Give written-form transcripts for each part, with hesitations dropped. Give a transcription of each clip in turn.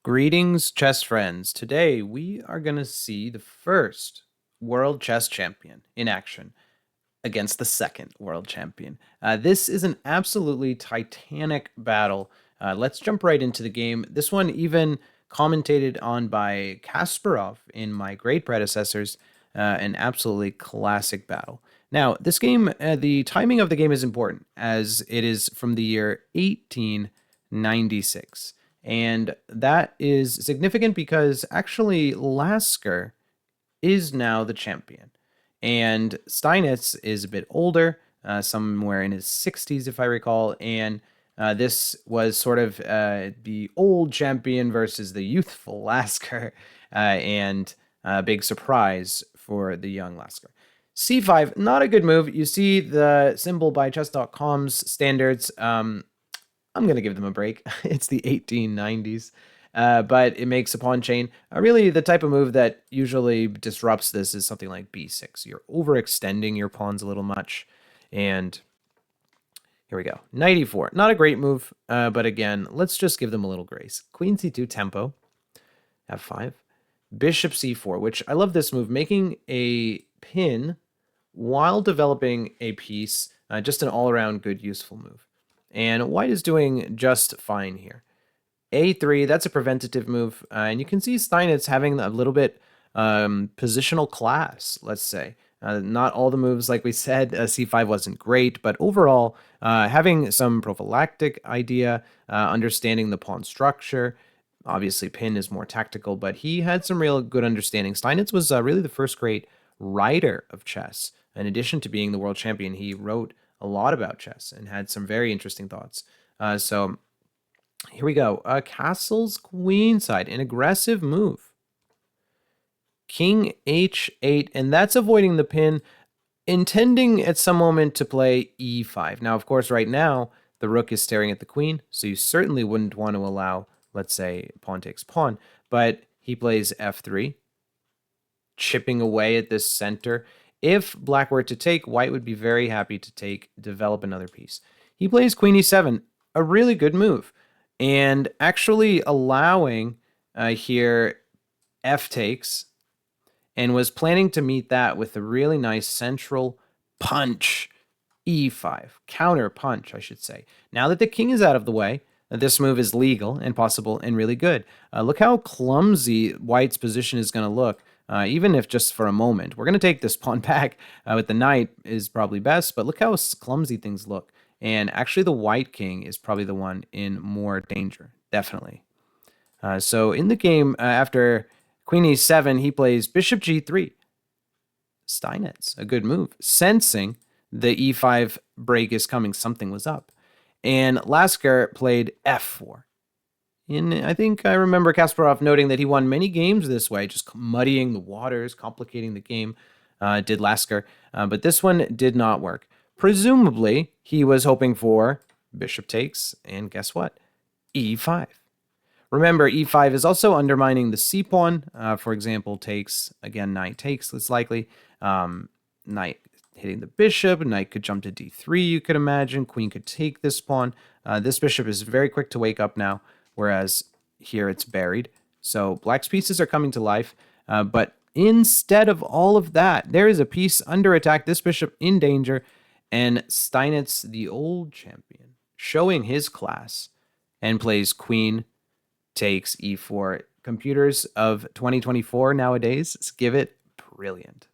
Greetings, chess friends. Today we are going to see the first world chess champion in action against the second world champion. This is an absolutely titanic battle. Let's jump right into the game. This one even commentated on by Kasparov in my great predecessors. An absolutely classic battle. Now, this game, the timing of the game is important as it is from the year 1896. And that is significant because actually Lasker is now the champion. And Steinitz is a bit older, somewhere in his 60s, if I recall. And this was sort of the old champion versus the youthful Lasker, and a big surprise for the young Lasker. C5, not a good move. You see the symbol by chess.com's standards. I'm going to give them a break. It's the 1890s. But it makes a pawn chain. Really, the type of move that usually disrupts this is something like b6. You're overextending your pawns a little much. And here we go. Knight e4. Not a great move, but again, let's just give them a little grace. Queen c2 tempo. f5. Bishop c4, which I love this move. Making a pin while developing a piece. Just an all-around good, useful move. And white is doing just fine here. A3, that's a preventative move. And you can see Steinitz having a little bit positional class, let's say. Not all the moves, like we said, C5 wasn't great, but overall, having some prophylactic idea, understanding the pawn structure. Obviously, pin is more tactical, but he had some real good understanding. Steinitz was really the first great writer of chess. In addition to being the world champion, he wrote a lot about chess and had some very interesting thoughts. So here we go. Castle's queenside, an aggressive move. King h8, and that's avoiding the pin, intending at some moment to play e5. Now, of course, right now, the rook is staring at the queen, so you certainly wouldn't want to allow, let's say, pawn takes pawn, but he plays f3, chipping away at this center. If black were to take, white would be very happy to develop another piece. He plays queen e7, a really good move, and actually allowing here f takes, and was planning to meet that with a really nice central punch, e5, counter punch, I should say. Now that the king is out of the way, this move is legal and possible and really good. Look how clumsy white's position is going to look. Even if just for a moment. We're going to take this pawn back with the knight is probably best, but look how clumsy things look. And actually the white king is probably the one in more danger, definitely. So in the game, after queen e7, he plays bishop g3. Steinitz, a good move. Sensing the e5 break is coming, something was up. And Lasker played f4. And I think I remember Kasparov noting that he won many games this way, just muddying the waters, complicating the game, did Lasker. But this one did not work. Presumably, he was hoping for bishop takes, and guess what? e5. Remember, e5 is also undermining the c-pawn. For example, takes, again, knight takes, it's likely. Knight hitting the bishop, knight could jump to d3, you could imagine. Queen could take this pawn. This bishop is very quick to wake up now, whereas here it's buried. So black's pieces are coming to life, but instead of all of that, there is a piece under attack, this bishop in danger, and Steinitz, the old champion, showing his class, and plays queen takes e4. Computers of 2024 nowadays give it brilliant.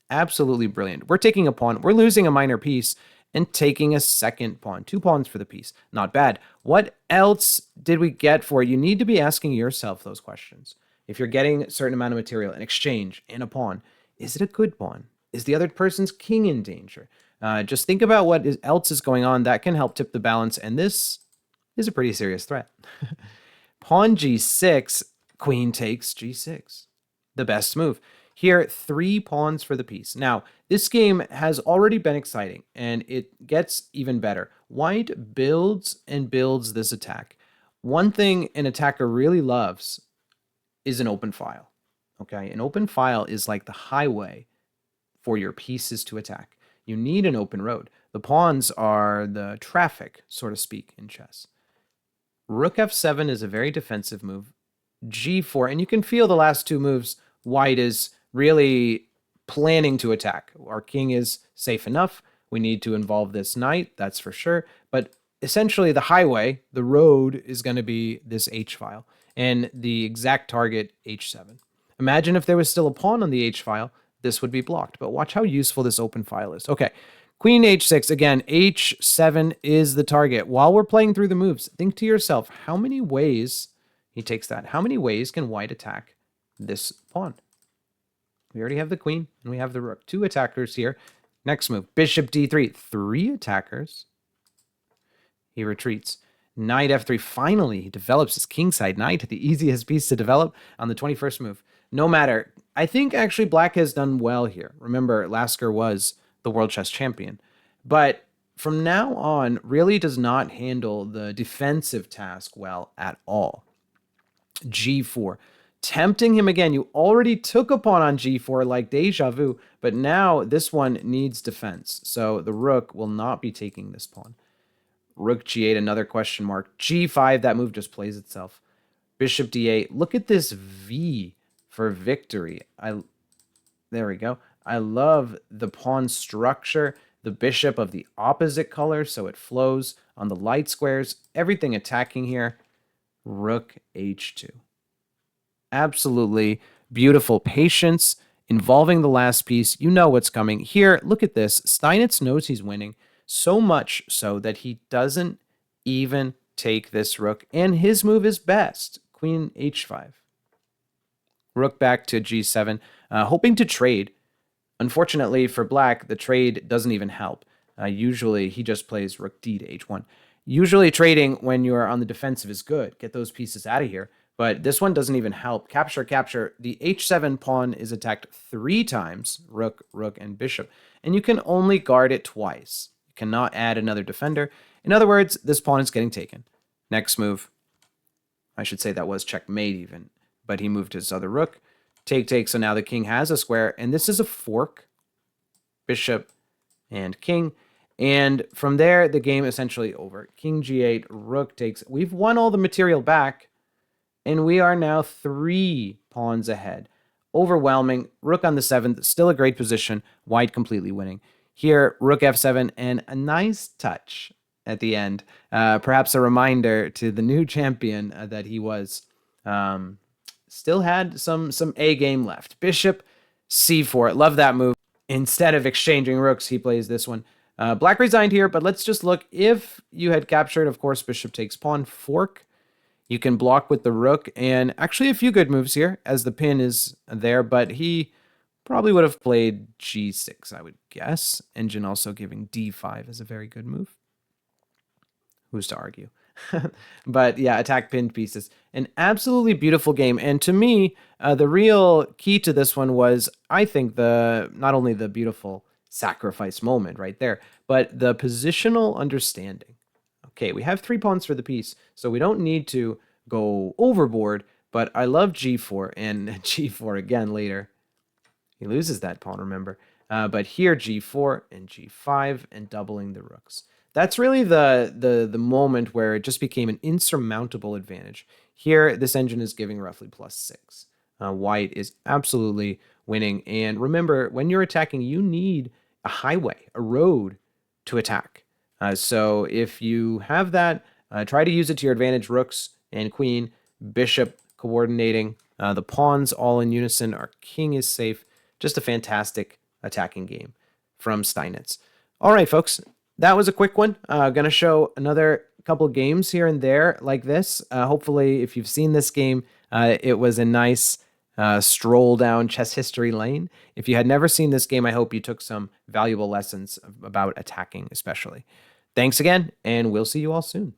Absolutely brilliant. We're taking a pawn, we're losing a minor piece, and taking a second pawn. 2 pawns for the piece. Not bad. What else did we get for it? You need to be asking yourself those questions. If you're getting a certain amount of material in exchange and a pawn, is it a good pawn? Is the other person's king in danger? Just think about what else is going on. That can help tip the balance, and this is a pretty serious threat. Pawn g6, queen takes g6. The best move. Here, 3 pawns for the piece. Now, this game has already been exciting, and it gets even better. White builds and builds this attack. One thing an attacker really loves is an open file. Okay, an open file is like the highway for your pieces to attack. You need an open road. The pawns are the traffic, so to speak, in chess. Rook f7 is a very defensive move. G4. And you can feel the last two moves, white is really planning to attack. Our king is safe enough. We need to involve this knight, that's for sure. But essentially the highway, the road, is going to be this H file. And the exact target, H7. Imagine if there was still a pawn on the H file, this would be blocked. But watch how useful this open file is. Okay, Queen H6. Again, H7 is the target. While we're playing through the moves, think to yourself, how many ways, he takes that, how many ways can white attack this pawn? We already have the queen, and we have the rook. 2 attackers here. Next move, bishop D3. 3 attackers. He retreats. Knight F3. Finally, he develops his kingside knight, the easiest piece to develop on the 21st move. No matter. I think actually black has done well here. Remember, Lasker was the world chess champion. But from now on, really does not handle the defensive task well at all. G4. Tempting him again. You already took a pawn on G4 like deja vu, but now this one needs defense. So the rook will not be taking this pawn. Rook G8, another question mark. G5, that move just plays itself. Bishop D8. Look at this V for victory. There we go. I love the pawn structure. The bishop of the opposite color, so it flows on the light squares. Everything attacking here. Rook H2. Absolutely beautiful patience involving the last piece. You know what's coming. Here, look at this. Steinitz knows he's winning, so much so that he doesn't even take this rook, and his move is best. Queen H5. Rook back to G7, hoping to trade. Unfortunately for black, the trade doesn't even help. Usually, he just plays rook D to H1. Usually, trading when you're on the defensive is good. Get those pieces out of here. But this one doesn't even help. Capture, capture. The H7 pawn is attacked 3 times. Rook, rook, and bishop. And you can only guard it twice. You cannot add another defender. In other words, this pawn is getting taken. Next move. I should say that was checkmate even. But he moved his other rook. Take, take. So now the king has a square. And this is a fork. Bishop and king. And from there, the game essentially over. King G8, rook takes. We've won all the material back. And we are now 3 pawns ahead. Overwhelming. Rook on the 7th. Still a great position. White completely winning. Here, rook F7 and a nice touch at the end. Perhaps a reminder to the new champion that he was. Still had some A game left. Bishop C4. Love that move. Instead of exchanging rooks, he plays this one. Black resigned here, but let's just look. If you had captured, of course, bishop takes pawn. Fork. You can block with the rook, and actually a few good moves here, as the pin is there, but he probably would have played G6, I would guess. Engine also giving D5 is a very good move. Who's to argue? But yeah, attack pinned pieces. An absolutely beautiful game, and to me, the real key to this one was, I think, not only the beautiful sacrifice moment right there, but the positional understanding. Okay, we have 3 pawns for the piece, so we don't need to go overboard, but I love G4 and G4 again later. He loses that pawn, remember. But here, G4 and G5 and doubling the rooks. That's really the moment where it just became an insurmountable advantage. Here, this engine is giving roughly +6. White is absolutely winning. And remember, when you're attacking, you need a highway, a road to attack. So if you have that, try to use it to your advantage. Rooks and queen, bishop coordinating, the pawns all in unison. Our king is safe. Just a fantastic attacking game from Steinitz. All right, folks, that was a quick one. Going to show another couple games here and there like this. Hopefully, if you've seen this game, it was a nice stroll down chess history lane. If you had never seen this game, I hope you took some valuable lessons about attacking especially. Thanks again, and we'll see you all soon.